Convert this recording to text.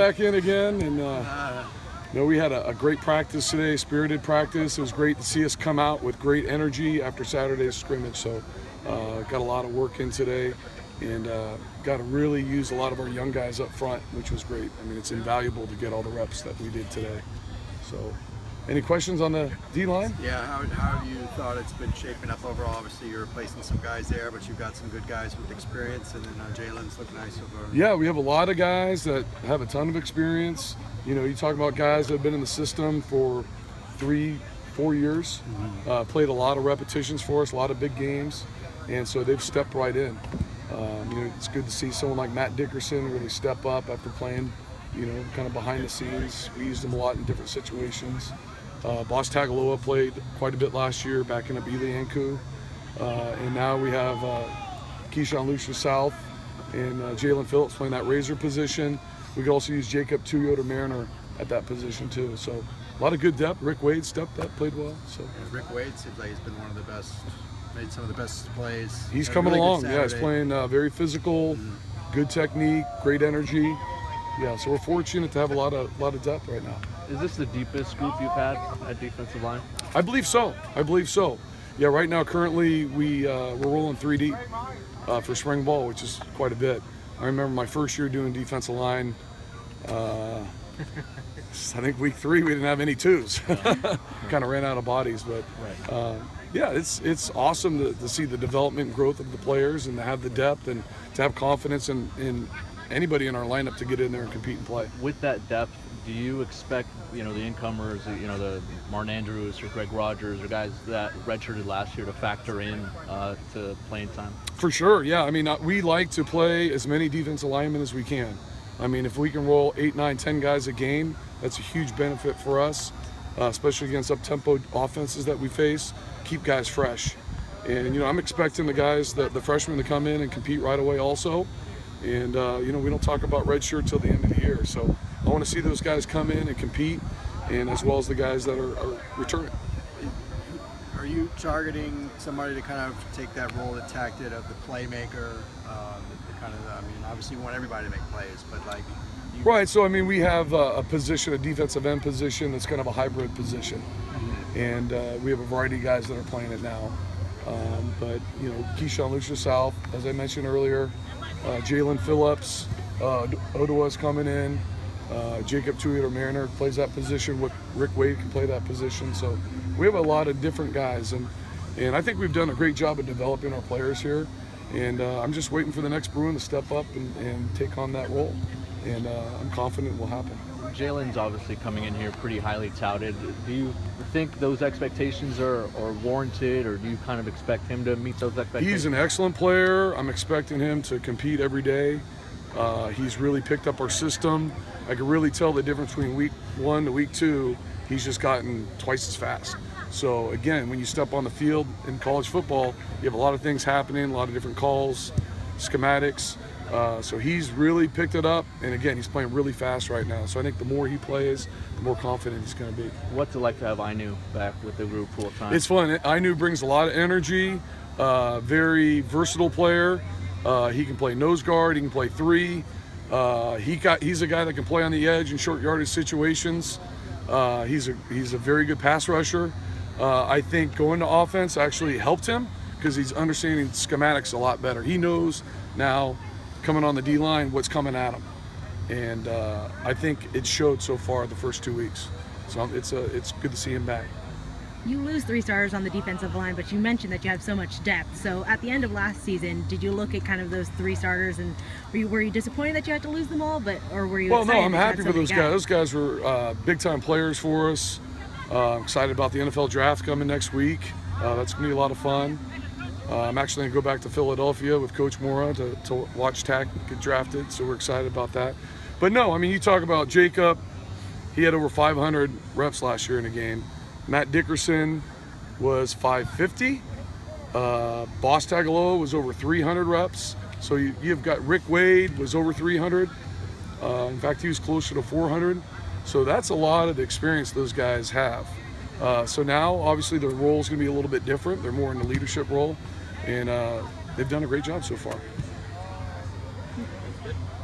back in again, and we had a great practice today, spirited practice. It was great to see us come out with great energy after Saturday's scrimmage. So got a lot of work in today, and got to really use a lot of our young guys up front, which was great. I mean, it's invaluable to get all the reps that we did today. So, any questions on the D-line? Yeah, how have you thought it's been shaping up overall? Obviously, you're replacing some guys there, but you've got some good guys with experience, and then Jalen's looking nice over. Yeah, we have a lot of guys that have a ton of experience. You know, you talk about guys that have been in the system for 3-4 years, played a lot of repetitions for us, a lot of big games, and so they've stepped right in. You know, it's good to see someone like Matt Dickerson really step up after playing, you know, kind of behind the scenes. We used him a lot in different situations. Boss Tagaloa played quite a bit last year, backing up Eli Anku. And now we have Keyshawn Lucius South and Jalen Phillips playing that razor position. We could also use Jacob Tuyoda Mariner at that position too. So a lot of good depth. Rick Wade stepped up, played well. So Rick Wade seems like he's been one of the best, made some of the best plays. He's coming really along. Yeah, he's playing very physical, good technique, great energy. Yeah, so we're fortunate to have a lot of depth right now. Is this the deepest group you've had at defensive line? I believe so. Yeah, right now, currently, we're rolling 3 deep for spring ball, which is quite a bit. I remember my first year doing defensive line. I think week 3 we didn't have any 2s. Kind of ran out of bodies, but yeah, it's awesome to see the development and growth of the players and to have the depth and to have confidence in anybody in our lineup to get in there and compete and play. With that depth, do you expect, you know, the incomers, you know, the Martin Andrews or Greg Rogers or guys that redshirted last year to factor in to playing time? For sure, yeah. I mean, we like to play as many defensive linemen as we can. I mean, if we can roll 8, 9, 10 guys a game, that's a huge benefit for us, especially against up-tempo offenses that we face. Keep guys fresh. And, you know, I'm expecting the guys, the freshmen to come in and compete right away also. And, you know, we don't talk about redshirt till the end of the year. So I want to see those guys come in and compete, and as well as the guys that are returning. Are you targeting somebody to kind of take that role that Tack did of the playmaker? I mean, obviously you want everybody to make plays, but like... Right, so I mean, we have a position, a defensive end position that's kind of a hybrid position. And we have a variety of guys that are playing it now. But, you know, Keyshawn Lucius South, as I mentioned earlier, Jalen Phillips, Odawa's coming in. Jacob Tuyoda Mariner plays that position. Rick Wade can play that position. So we have a lot of different guys, and I think we've done a great job of developing our players here. And I'm just waiting for the next Bruin to step up and take on that role. And I'm confident it will happen. Jalen's obviously coming in here pretty highly touted. Do you think those expectations are warranted, or do you kind of expect him to meet those expectations? He's an excellent player. I'm expecting him to compete every day. He's really picked up our system. I can really tell the difference between week 1 to week 2. He's just gotten twice as fast. So again, when you step on the field in college football, you have a lot of things happening, a lot of different calls, schematics. So he's really picked it up, and again, he's playing really fast right now. So I think the more he plays, the more confident he's going to be. What's it like to have Ainu back with the group full time? It's fun. Ainu brings a lot of energy, very versatile player. He can play nose guard, he can play 3. He's a guy that can play on the edge in short yardage situations. He's a very good pass rusher. I think going to offense actually helped him because he's understanding schematics a lot better. He knows now, coming on the D-line, what's coming at him. And I think it showed so far the first 2 weeks. So it's good to see him back. You lose 3 starters on the defensive line, but you mentioned that you have so much depth. So at the end of last season, did you look at kind of those 3 starters, and were you disappointed that you had to lose them all, or were you Well, excited no, I'm that you had happy so for many those guys. Those guys were big-time players for us. Excited about the NFL draft coming next week. That's going to be a lot of fun. I'm actually going to go back to Philadelphia with Coach Mora to watch Tack get drafted, so we're excited about that. But no, I mean, you talk about Jacob. He had over 500 reps last year in a game. Matt Dickerson was 550. Boss Tagaloa was over 300 reps. So you've got Rick Wade was over 300. In fact, he was closer to 400. So that's a lot of the experience those guys have. So now, obviously, their role is going to be a little bit different. They're more in the leadership role, and they've done a great job so far.